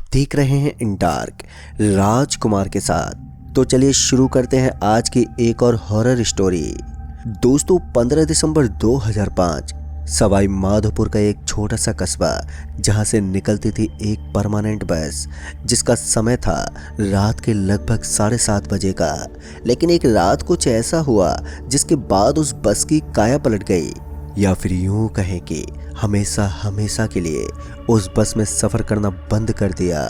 देख रहे हैं इन डार्क राजकुमार के साथ। तो चलिए शुरू करते हैं आज की एक और हॉरर स्टोरी। दोस्तों 15 दिसंबर 2005 सवाई माधोपुर का एक छोटा सा कस्बा जहां से निकलती थी एक परमानेंट बस जिसका समय था रात के लगभग 7:30 बजे का। लेकिन एक रात कुछ ऐसा हुआ जिसके बाद उस बस की काया पलट गई, या फिर यूं कहें कि हमेशा हमेशा के लिए उस बस में सफ़र करना बंद कर दिया।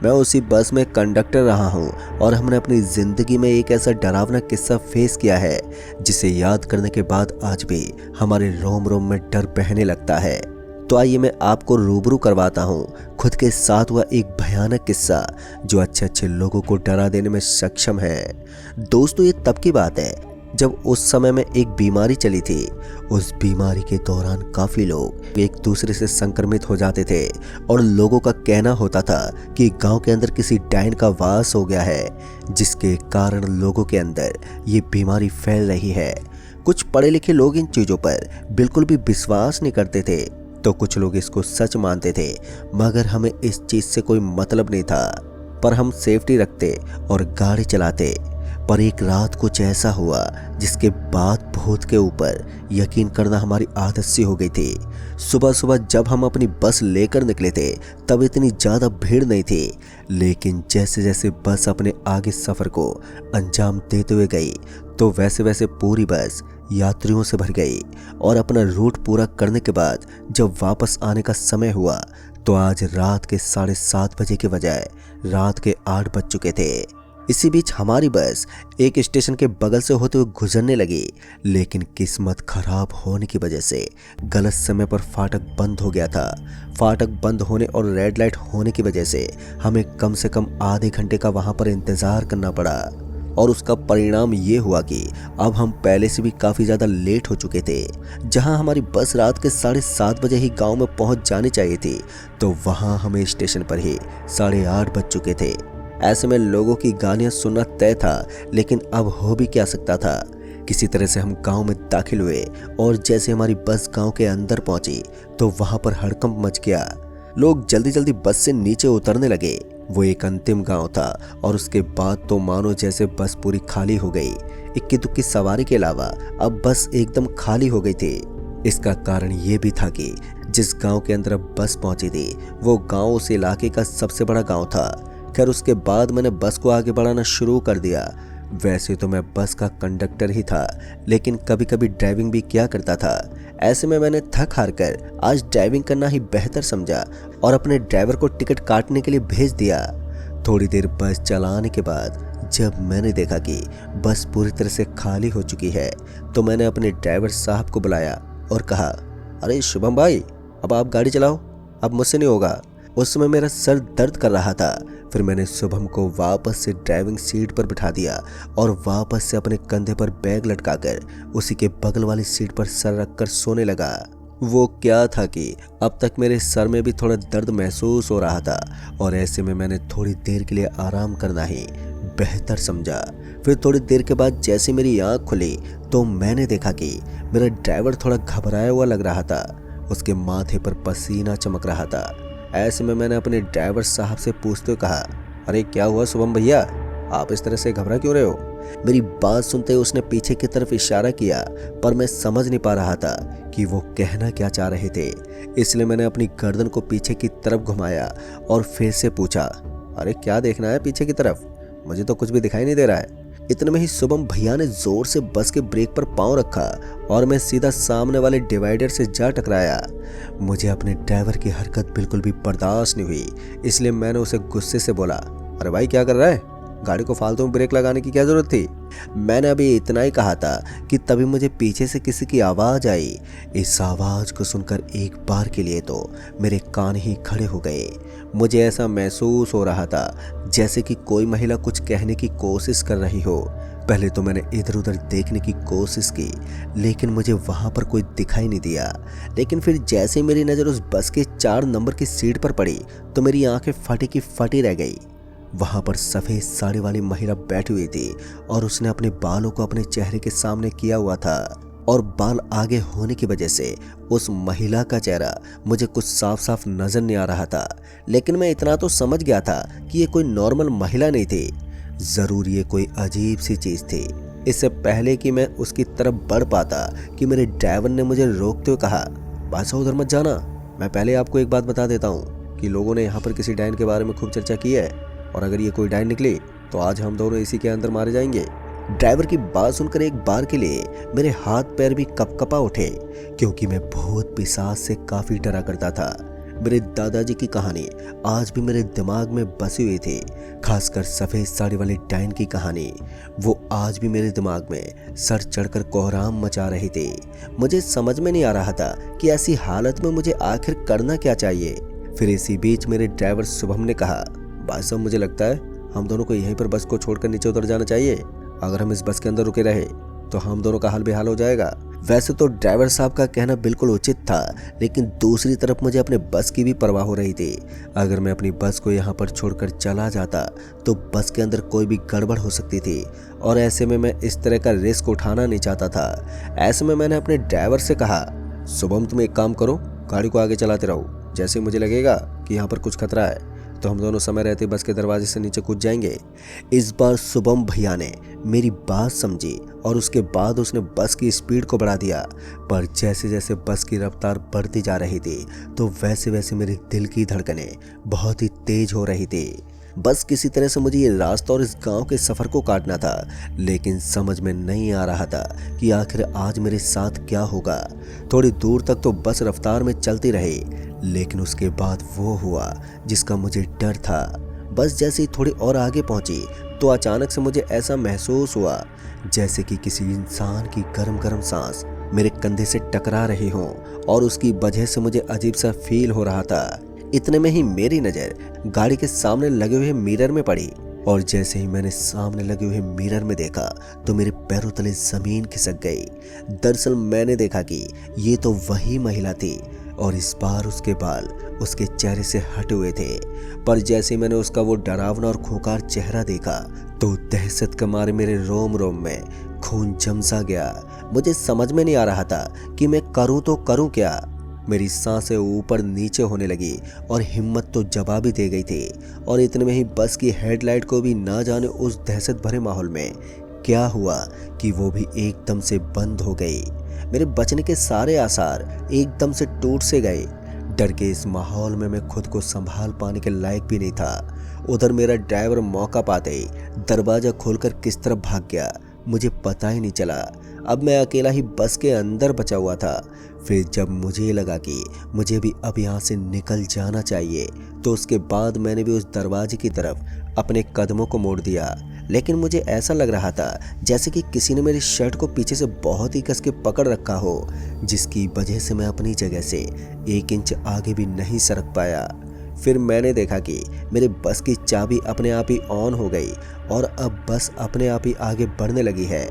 मैं उसी बस में कंडक्टर रहा हूं और हमने अपनी ज़िंदगी में एक ऐसा डरावना किस्सा फेस किया है जिसे याद करने के बाद आज भी हमारे रोम रोम में डर बहने लगता है। तो आइए मैं आपको रूबरू करवाता हूं खुद के साथ हुआ एक भयानक किस्सा जो अच्छे अच्छे लोगों को डरा देने में सक्षम है। दोस्तों ये तब की बात है जब उस समय में एक बीमारी चली थी। उस बीमारी के दौरान काफ़ी लोग एक दूसरे से संक्रमित हो जाते थे और लोगों का कहना होता था कि गांव के अंदर किसी डायन का वास हो गया है जिसके कारण लोगों के अंदर ये बीमारी फैल रही है। कुछ पढ़े लिखे लोग इन चीज़ों पर बिल्कुल भी विश्वास नहीं करते थे तो कुछ लोग इसको सच मानते थे, मगर हमें इस चीज़ से कोई मतलब नहीं था। पर हम सेफ्टी रखते और गाड़ी चलाते। पर एक रात कुछ ऐसा हुआ जिसके बाद भूत के ऊपर यकीन करना हमारी आदत सी हो गई थी। सुबह सुबह जब हम अपनी बस लेकर निकले थे तब इतनी ज़्यादा भीड़ नहीं थी, लेकिन जैसे जैसे बस अपने आगे सफ़र को अंजाम देते हुए गई तो वैसे वैसे पूरी बस यात्रियों से भर गई। और अपना रूट पूरा करने के बाद जब वापस आने का समय हुआ तो आज रात के 7:30 बजे के बजाय रात के 8 बज चुके थे। इसी बीच हमारी बस एक स्टेशन के बगल से होते हुए गुजरने लगी, लेकिन किस्मत खराब होने की वजह से गलत समय पर फाटक बंद हो गया था। फाटक बंद होने और रेड लाइट होने की वजह से हमें कम से कम आधे घंटे का वहां पर इंतज़ार करना पड़ा। और उसका परिणाम ये हुआ कि अब हम पहले से भी काफ़ी ज़्यादा लेट हो चुके थे। जहां हमारी बस रात के 7:30 बजे ही गांव में पहुंच जानी चाहिए थी तो वहां हमें स्टेशन पर ही 8:30 बज चुके थे। ऐसे में लोगों की गालियां सुनना तय था, लेकिन अब हो भी क्या सकता था। किसी तरह से हम गांव में दाखिल हुए और जैसे हमारी बस गांव के अंदर पहुंची तो वहां पर हड़कंप मच गया। लोग जल्दी जल्दी बस से नीचे उतरने लगे। वो एक अंतिम गांव था और उसके बाद तो मानो जैसे बस पूरी खाली हो गई। इक्की दुक्की सवारी के अलावा अब बस एकदम खाली हो गई थी। इसका कारण ये भी था कि जिस गाँव के अंदर अब बस पहुंची थी वो गाँव उस इलाके का सबसे बड़ा गाँव था। खैर उसके बाद मैंने बस को आगे बढ़ाना शुरू कर दिया। वैसे तो मैं बस का कंडक्टर ही था, लेकिन कभी कभी ड्राइविंग भी किया करता था। ऐसे में मैंने थक हार कर आज ड्राइविंग करना ही बेहतर समझा और अपने ड्राइवर को टिकट काटने के लिए भेज दिया। थोड़ी देर बस चलाने के बाद जब मैंने देखा कि बस पूरी तरह से खाली हो चुकी है तो मैंने अपने ड्राइवर साहब को बुलाया और कहा, अरे शुभम भाई, अब आप गाड़ी चलाओ, अब मुझसे नहीं होगा। उस समय मेरा सर दर्द कर रहा था। फिर मैंने शुभम को वापस से ड्राइविंग सीट पर बिठा दिया और वापस से अपने कंधे पर बैग लटकाकर उसी के बगल वाली सीट पर सर रखकर सोने लगा। वो क्या था कि अब तक मेरे सर में भी थोड़ा दर्द महसूस हो रहा था और ऐसे में मैंने थोड़ी देर के लिए आराम करना ही बेहतर समझा। फिर थोड़ी देर के बाद जैसे मेरी आँख खुली तो मैंने देखा कि मेरा ड्राइवर थोड़ा घबराया हुआ लग रहा था। उसके माथे पर पसीना चमक रहा था। ऐसे में मैंने अपने ड्राइवर साहब से पूछते हुए कहा, अरे क्या हुआ शुभम भैया, आप इस तरह से घबरा क्यों रहे हो? मेरी बात सुनते उसने पीछे की तरफ इशारा किया, पर मैं समझ नहीं पा रहा था कि वो कहना क्या चाह रहे थे। इसलिए मैंने अपनी गर्दन को पीछे की तरफ घुमाया और फिर से पूछा, अरे क्या देखना है पीछे की तरफ? मुझे तो कुछ भी दिखाई नहीं दे रहा है। इतने में ही शुभम भैया ने जोर से बस के ब्रेक पर पांव रखा और मैं सीधा सामने वाले डिवाइडर से जा टकराया। मुझे अपने ड्राइवर की हरकत बिल्कुल भी बर्दाश्त नहीं हुई, इसलिए मैंने उसे गुस्से से बोला, अरे भाई क्या कर रहा है? गाड़ी को फालतू में ब्रेक लगाने की क्या जरूरत थी? मैंने अभी इतना ही कहा था कि तभी मुझे पीछे से किसी की आवाज़ आई। इस आवाज़ को सुनकर एक बार के लिए तो मेरे कान ही खड़े हो गए। मुझे ऐसा महसूस हो रहा था जैसे कि कोई महिला कुछ कहने की कोशिश कर रही हो। पहले तो मैंने इधर उधर देखने की कोशिश की, लेकिन मुझे वहाँ पर कोई दिखाई नहीं दिया। लेकिन फिर जैसे मेरी नज़र उस बस के 4 नंबर की सीट पर पड़ी तो मेरी आंखें फटी की फटी रह गई। वहाँ पर सफ़ेद साड़ी वाली महिला बैठी हुई थी और उसने अपने बालों को अपने चेहरे के सामने किया हुआ था। और बाल आगे होने की वजह से उस महिला का चेहरा मुझे कुछ साफ साफ नजर नहीं आ रहा था। लेकिन मैं इतना तो समझ गया था कि ये कोई नॉर्मल महिला नहीं थी, जरूर ये कोई अजीब सी चीज थी। इससे पहले कि मैं उसकी तरफ बढ़ पाता कि मेरे ड्राइवर ने मुझे रोकते हुए कहा, भाई साहब उधर मत जाना। मैं पहले आपको एक बात बता देता हूँ कि लोगों ने यहाँ पर किसी डायन के बारे में खूब चर्चा की है, और अगर ये कोई डायन निकली तो आज हम दोनों इसी के अंदर मारे जाएंगे। ड्राइवर की बात सुनकर एक बार के लिए मेरे हाथ पैर भी कपकपा उठे, क्योंकि मैं भूत पिशाच से काफी डरा करता था। मेरे दादाजी की कहानी आज भी मेरे दिमाग में बसी हुई थी, खासकर सफेद साड़ी वाली डायन की कहानी। वो आज भी मेरे दिमाग में सर चढ़कर कोहराम मचा रही थी। मुझे समझ में नहीं आ रहा था कि ऐसी हालत में मुझे आखिर करना क्या चाहिए। फिर इसी बीच मेरे ड्राइवर शुभम ने कहा, भाई साहब मुझे लगता है हम दोनों को यहीं पर बस को छोड़कर नीचे उतर जाना चाहिए। अगर हम इस बस के अंदर रुके रहे तो हम दोनों का हाल बेहाल हो जाएगा। वैसे तो ड्राइवर साहब का कहना बिल्कुल उचित था, लेकिन दूसरी तरफ मुझे अपने बस की भी परवाह हो रही थी। अगर मैं अपनी बस को यहाँ पर छोड़कर चला जाता तो बस के अंदर कोई भी गड़बड़ हो सकती थी, और ऐसे में मैं इस तरह का रिस्क उठाना नहीं चाहता था। ऐसे में मैंने अपने ड्राइवर से कहा, शुभम तुम एक काम करो, गाड़ी को आगे चलाते रहो। जैसे मुझे लगेगा कि यहाँ पर कुछ खतरा है तो हम दोनों समय रहते बस के दरवाजे से नीचे कूद जाएंगे। इस बार शुभम भैया ने मेरी बात समझी और उसके बाद उसने बस की स्पीड को बढ़ा दिया। पर जैसे जैसे बस की रफ्तार बढ़ती जा रही थी तो वैसे वैसे मेरे दिल की धड़कनें बहुत ही तेज हो रही थी। बस किसी तरह से मुझे ये रास्ता और इस गांव के सफर को काटना था, लेकिन समझ में नहीं आ रहा था कि आखिर आज मेरे साथ क्या होगा। थोड़ी दूर तक तो बस रफ्तार में चलती रही, लेकिन उसके बाद वो हुआ जिसका मुझे डर था। बस जैसे ही थोड़ी और आगे पहुंची तो अचानक से मुझे ऐसा महसूस हुआ जैसे कि किसी इंसान की गर्म गर्म सांस मेरे कंधे से टकरा रही हो, और उसकी वजह से मुझे अजीब सा फील हो रहा था। इतने में ही मेरी नज़र गाड़ी के सामने लगे हुए मिरर में पड़ी, और जैसे ही मैंने सामने लगे हुए मिरर में देखा तो मेरे पैरों तले जमीन खिसक गई। दरअसल मैंने देखा कि ये तो वही महिला थी, और इस बार उसके बाल उसके चेहरे से हटे हुए थे। पर जैसे मैंने उसका वो डरावना और खूंखार चेहरा देखा तो दहशत के मारे मेरे रोम रोम में खून जम सा गया। मुझे समझ में नहीं आ रहा था कि मैं करूं तो करूं क्या। मेरी सांसें ऊपर नीचे होने लगी और हिम्मत तो जवाब ही दे गई थी। और इतने में ही बस की हेडलाइट को भी ना जाने उस दहशत भरे माहौल में क्या हुआ कि वो भी एकदम से बंद हो गई। मेरे बचने के सारे आसार एकदम से टूट से गए। डर के इस माहौल में मैं खुद को संभाल पाने के लायक भी नहीं था। उधर मेरा ड्राइवर मौका पाते ही दरवाजा खोलकर किस तरफ भाग गया मुझे पता ही नहीं चला। अब मैं अकेला ही बस के अंदर बचा हुआ था। फिर जब मुझे लगा कि मुझे भी अब यहाँ से निकल जाना चाहिए तो उसके बाद मैंने भी उस दरवाजे की तरफ अपने कदमों को मोड़ दिया। लेकिन मुझे ऐसा लग रहा था जैसे कि किसी ने मेरी शर्ट को पीछे से बहुत ही कस के पकड़ रखा हो, जिसकी वजह से मैं अपनी जगह से 1 इंच आगे भी नहीं सरक पाया। फिर मैंने देखा कि मेरे बस की चाबी अपने आप ही ऑन हो गई और अब बस अपने आप ही आगे बढ़ने लगी है।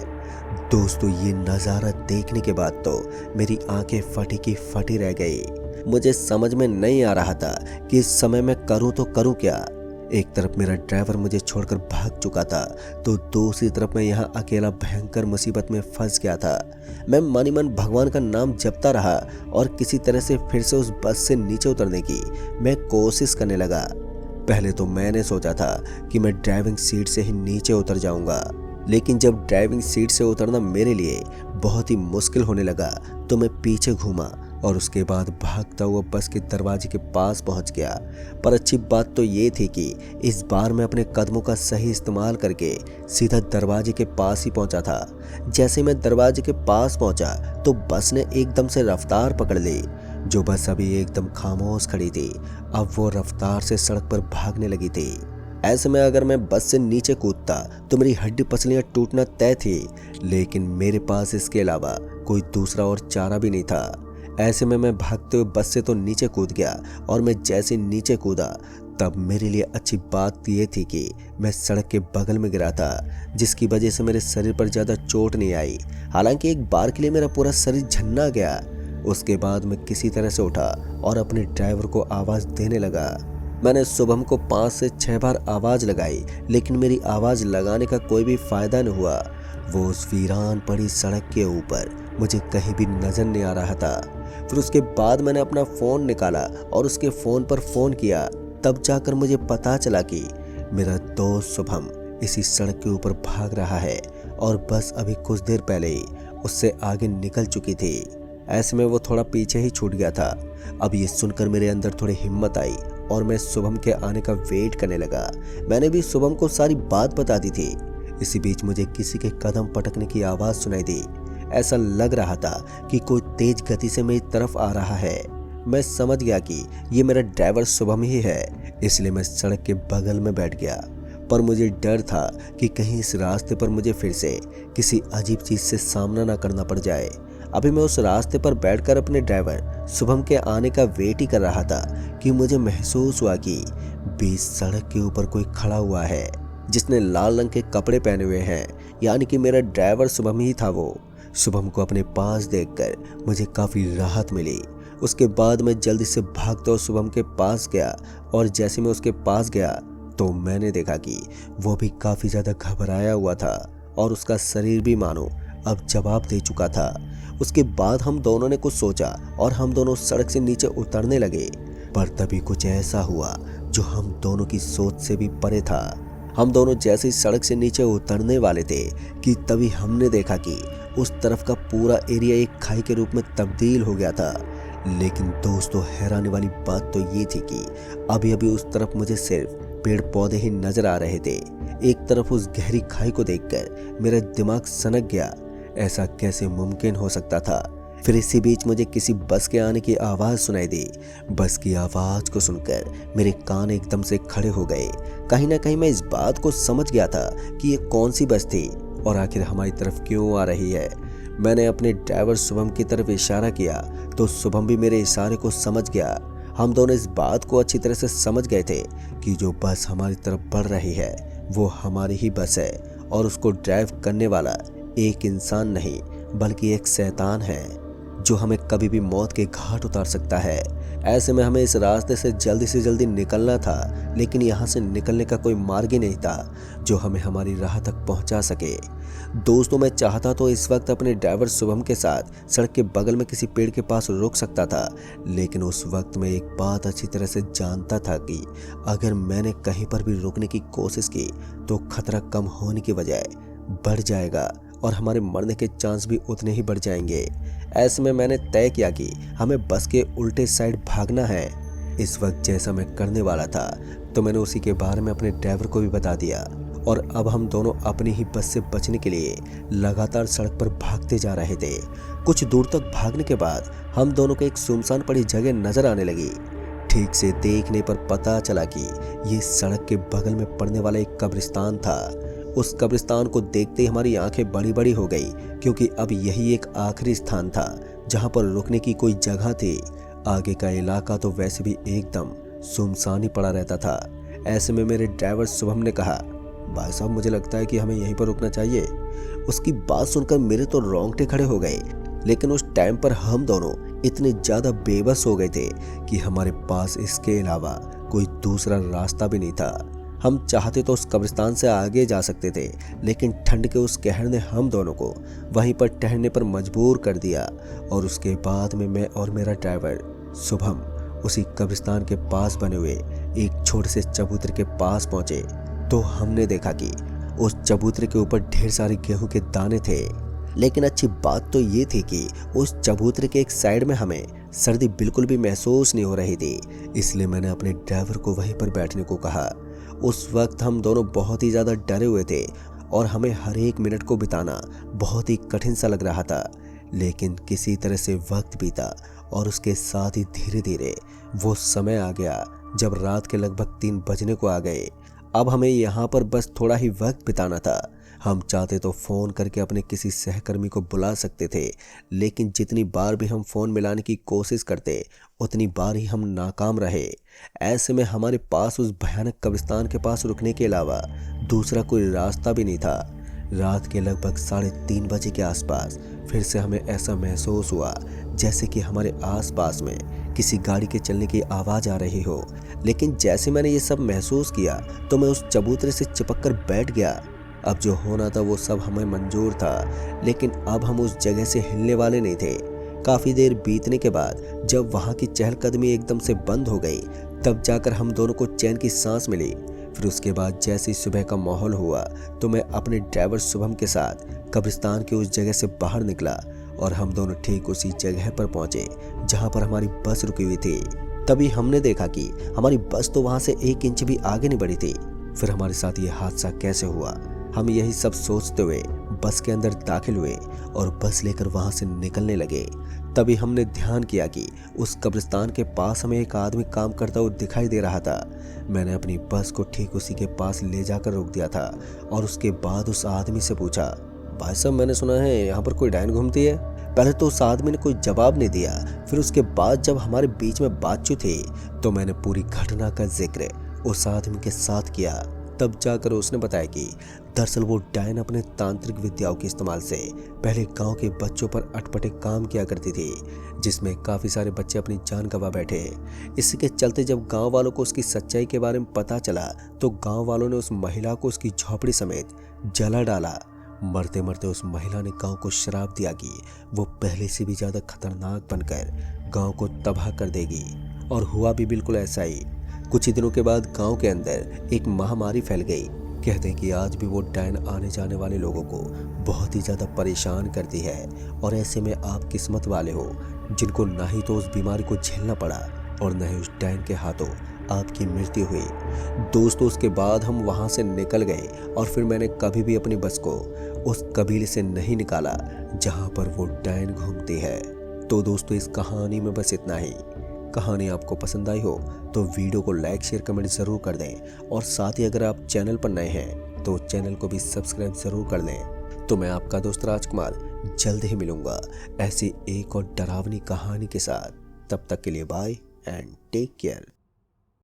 दोस्तों ये नज़ारा देखने के बाद तो मेरी आंखें फटी की फटी रह गई। मुझे समझ में नहीं आ रहा था कि इस समय मैं करूं तो करूं क्या। एक तरफ मेरा ड्राइवर मुझे छोड़कर भाग चुका था तो दूसरी तरफ मैं यहाँ अकेला भयंकर मुसीबत में फंस गया था। मैं मन ही मन भगवान का नाम जपता रहा और किसी तरह से फिर से उस बस से नीचे उतरने की मैं कोशिश करने लगा। पहले तो मैंने सोचा था कि मैं ड्राइविंग सीट से ही नीचे उतर जाऊंगा, लेकिन जब ड्राइविंग सीट से उतरना मेरे लिए बहुत ही मुश्किल होने लगा तो मैं पीछे घूमा और उसके बाद भागता हुआ बस के दरवाजे के पास पहुंच गया। पर अच्छी बात तो ये थी कि इस बार मैं अपने कदमों का सही इस्तेमाल करके सीधा दरवाजे के पास ही पहुंचा था। जैसे मैं दरवाजे के पास पहुंचा तो बस ने एकदम से रफ्तार पकड़ ली। जो बस अभी एकदम खामोश खड़ी थी अब वो रफ्तार से सड़क पर भागने लगी थी। ऐसे में अगर मैं बस से नीचे कूदता तो मेरी हड्डी पसलियां टूटना तय थी, लेकिन मेरे पास इसके अलावा कोई दूसरा और चारा भी नहीं था। ऐसे में मैं भागते हुए बस से तो नीचे कूद गया और मैं जैसे नीचे कूदा तब मेरे लिए अच्छी बात यह थी कि मैं सड़क के बगल में गिरा था, जिसकी वजह से मेरे शरीर पर ज़्यादा चोट नहीं आई। हालांकि एक बार के लिए मेरा पूरा शरीर झन्ना गया। उसके बाद मैं किसी तरह से उठा और अपने ड्राइवर को आवाज़ देने लगा। मैंने शुभम को 5 से 6 बार आवाज़ लगाई, लेकिन मेरी आवाज़ लगाने का कोई भी फ़ायदा नहीं हुआ। वो उस वीरान पड़ी सड़क के ऊपर मुझे कहीं भी नजर नहीं आ रहा था। फिर उसके बाद मैंने अपना फ़ोन निकाला और उसके फ़ोन पर फ़ोन किया। तब जाकर मुझे पता चला कि मेरा दोस्त शुभम इसी सड़क के ऊपर भाग रहा है और बस अभी कुछ देर पहले ही उससे आगे निकल चुकी थी। ऐसे में वो थोड़ा पीछे ही छूट गया था। अब ये सुनकर मेरे अंदर थोड़ी हिम्मत आई और मैं शुभम के आने का वेट करने लगा। मैंने भी शुभम को सारी बात बता दी थी। इसी बीच मुझे किसी के कदम पटकने की आवाज़ सुनाई दी। ऐसा लग रहा था कि कोई तेज गति से मेरी तरफ आ रहा है। मैं समझ गया कि ये मेरा ड्राइवर शुभम ही है, इसलिए मैं सड़क के बगल में बैठ गया। पर मुझे डर था कि कहीं इस रास्ते पर मुझे फिर से किसी अजीब चीज़ से सामना ना करना पड़ जाए। अभी मैं उस रास्ते पर बैठकर अपने ड्राइवर शुभम के आने का वेट ही कर रहा था कि मुझे महसूस हुआ कि बीच सड़क के ऊपर कोई खड़ा हुआ है जिसने लाल रंग के कपड़े पहने हुए हैं, यानी कि मेरा ड्राइवर शुभम ही था। वो शुभम को अपने पास देखकर मुझे काफ़ी राहत मिली। उसके बाद मैं जल्दी से भागता हुआ शुभम के पास गया और जैसे मैं उसके पास गया तो मैंने देखा कि वो भी काफ़ी ज़्यादा घबराया हुआ था और उसका शरीर भी मानो अब जवाब दे चुका था। उसके बाद हम दोनों ने कुछ सोचा और हम दोनों सड़क से नीचे उतरने लगे। पर तभी कुछ ऐसा हुआ जो हम दोनों की सोच से भी परे था। हम दोनों जैसे ही सड़क से नीचे उतरने वाले थे कि तभी हमने देखा कि उस तरफ का पूरा एरिया एक खाई के रूप में तब्दील हो गया था। लेकिन दोस्तों, हैरानी वाली बात तो ये थी कि अभी अभी उस तरफ मुझे सिर्फ पेड़ पौधे ही नजर आ रहे थे। एक तरफ उस गहरी खाई को देखकर मेरा दिमाग सनक गया। ऐसा कैसे मुमकिन हो सकता था। फिर इसी बीच मुझे किसी बस के आने की आवाज़ सुनाई दी। बस की आवाज़ को सुनकर मेरे कान एकदम से खड़े हो गए। कहीं ना कहीं मैं इस बात को समझ गया था कि ये कौन सी बस थी और आखिर हमारी तरफ क्यों आ रही है। मैंने अपने ड्राइवर शुभम की तरफ इशारा किया तो शुभम भी मेरे इशारे को समझ गया। हम दोनों इस बात को अच्छी तरह से समझ गए थे कि जो बस हमारी तरफ बढ़ रही है वो हमारी ही बस है और उसको ड्राइव करने वाला एक इंसान नहीं बल्कि एक शैतान है जो हमें कभी भी मौत के घाट उतार सकता है। ऐसे में हमें इस रास्ते से जल्दी निकलना था, लेकिन यहाँ से निकलने का कोई मार्ग ही नहीं था जो हमें हमारी राह तक पहुँचा सके। दोस्तों, मैं चाहता तो इस वक्त अपने ड्राइवर शुभम के साथ सड़क के बगल में किसी पेड़ के पास रुक सकता था, लेकिन उस वक्त मैं एक बात अच्छी तरह से जानता था कि अगर मैंने कहीं पर भी रुकने की कोशिश की तो खतरा कम होने की बजाय बढ़ जाएगा और हमारे मरने के चांस भी उतने ही बढ़ जाएंगे। ऐसे में मैंने तय किया कि हमें बस के उल्टे साइड भागना है। इस वक्त जैसा मैं करने वाला था तो मैंने उसी के बारे में अपने ड्राइवर को भी बता दिया और अब हम दोनों अपनी ही बस से बचने के लिए लगातार सड़क पर भागते जा रहे थे। कुछ दूर तक भागने के बाद हम दोनों को एक सुनसान पड़ी जगह नजर आने लगी। ठीक से देखने पर पता चला कि ये सड़क के बगल में पड़ने वाला एक कब्रिस्तान था। उस कब्रिस्तान को देखते ही हमारी आंखें बड़ी बड़ी हो गई, क्योंकि अब यही एक आखिरी स्थान था जहां पर रुकने की कोई जगह थी। आगे का इलाका तो वैसे भी एकदम सुनसान ही पड़ा रहता था। ऐसे में मेरे ड्राइवर शुभम ने कहा, भाई साहब, मुझे लगता है कि हमें यहीं पर रुकना चाहिए। उसकी बात सुनकर मेरे तो रोंगटे खड़े हो गए, लेकिन उस टाइम पर हम दोनों इतने ज़्यादा बेबस हो गए थे कि हमारे पास इसके अलावा कोई दूसरा रास्ता भी नहीं था। हम चाहते तो उस कब्रिस्तान से आगे जा सकते थे, लेकिन ठंड के उस कहर ने हम दोनों को वहीं पर ठहरने पर मजबूर कर दिया। और उसके बाद में मैं और मेरा ड्राइवर शुभम उसी कब्रिस्तान के पास बने हुए एक छोटे से चबूतरे के पास पहुंचे तो हमने देखा कि उस चबूतरे के ऊपर ढेर सारे गेहूं के दाने थे। लेकिन अच्छी बात तो ये थी कि उस चबूतरे के एक साइड में हमें सर्दी बिल्कुल भी महसूस नहीं हो रही थी, इसलिए मैंने अपने ड्राइवर को वहीं पर बैठने को कहा। उस वक्त हम दोनों बहुत ही ज़्यादा डरे हुए थे और हमें हर एक मिनट को बिताना बहुत ही कठिन सा लग रहा था, लेकिन किसी तरह से वक्त बीता और उसके साथ ही धीरे धीरे वो समय आ गया जब रात के लगभग 3 बजने को आ गए। अब हमें यहाँ पर बस थोड़ा ही वक्त बिताना था। हम चाहते तो फ़ोन करके अपने किसी सहकर्मी को बुला सकते थे, लेकिन जितनी बार भी हम फ़ोन मिलाने की कोशिश करते उतनी बार ही हम नाकाम रहे। ऐसे में हमारे पास उस भयानक कब्रिस्तान के पास रुकने के अलावा दूसरा कोई रास्ता भी नहीं था। रात के लगभग 3:30 बजे के आसपास फिर से हमें ऐसा महसूस हुआ जैसे कि हमारे आसपास में किसी गाड़ी के चलने की आवाज़ आ रही हो। लेकिन जैसे मैंने ये सब महसूस किया तो मैं उस चबूतरे से चिपक कर बैठ गया। अब जो होना था वो सब हमें मंजूर था, लेकिन अब हम उस जगह से हिलने वाले नहीं थे। काफ़ी देर बीतने के बाद जब वहाँ की चहलकदमी एकदम से बंद हो गई, तब जाकर हम दोनों को चैन की सांस मिली। फिर उसके बाद जैसे ही सुबह का माहौल हुआ तो मैं अपने ड्राइवर शुभम के साथ कब्रिस्तान की उस जगह से बाहर निकला और हम दोनों ठीक उसी जगह पर पहुंचे जहां पर हमारी बस रुकी हुई थी। तभी हमने देखा कि हमारी बस तो वहां से 1 इंच भी आगे नहीं बढ़ी थी। फिर हमारे साथ ये हादसा कैसे हुआ, हम यही सब सोचते हुए बस के अंदर दाखिल हुए और बस लेकर वहां से निकलने लगे। तभी हमने ध्यान किया कि उस कब्रिस्तान के पास हमें एक आदमी काम करता हुआ दिखाई दे रहा था। मैंने अपनी बस को ठीक उसी के पास ले जाकर रोक दिया था और उसके बाद उस आदमी से पूछा, भाई साहब मैंने सुना है यहाँ पर कोई डायन घूमती है। पहले तो उस आदमी ने कोई जवाब नहीं दिया। फिर उसके बाद जब हमारे बीच में बातचीत हुई तो मैंने पूरी घटना का जिक्र उस आदमी के साथ किया। तब जाकर उसने बताया कि दरअसल वो डायन अपने तांत्रिक विद्याओं के इस्तेमाल से पहले गांव के बच्चों पर अटपटे काम किया करती थी, जिसमें काफ़ी सारे बच्चे अपनी जान गंवा बैठे। इसी के चलते जब गांव वालों को उसकी सच्चाई के बारे में पता चला तो गांव वालों ने उस महिला को उसकी झोपड़ी समेत जला डाला। मरते मरते उस महिला ने गांव को श्राप दिया कि वो पहले से भी ज़्यादा खतरनाक बनकर गांव को तबाह कर देगी। और हुआ भी बिल्कुल ऐसा ही। कुछ ही दिनों के बाद गांव के अंदर एक महामारी फैल गई। कहते हैं कि आज भी वो डायन आने जाने वाले लोगों को बहुत ही ज़्यादा परेशान करती है। और ऐसे में आप किस्मत वाले हो जिनको ना ही तो उस बीमारी को झेलना पड़ा और न ही उस डायन के हाथों आपकी मृत्यु हुई। दोस्तों उसके बाद हम वहाँ से निकल गए और फिर मैंने कभी भी अपनी बस को उस कबीले से नहीं निकाला जहाँ पर वो डायन घूमती है। तो दोस्तों इस कहानी में बस इतना ही। कहानी आपको पसंद आई हो तो वीडियो को लाइक शेयर कमेंट ज़रूर कर दें और साथ ही अगर आप चैनल पर नए हैं तो चैनल को भी सब्सक्राइब ज़रूर कर लें। तो मैं आपका दोस्त राजकुमार जल्द ही मिलूंगा ऐसी एक और डरावनी कहानी के साथ। तब तक के लिए बाय एंड टेक केयर।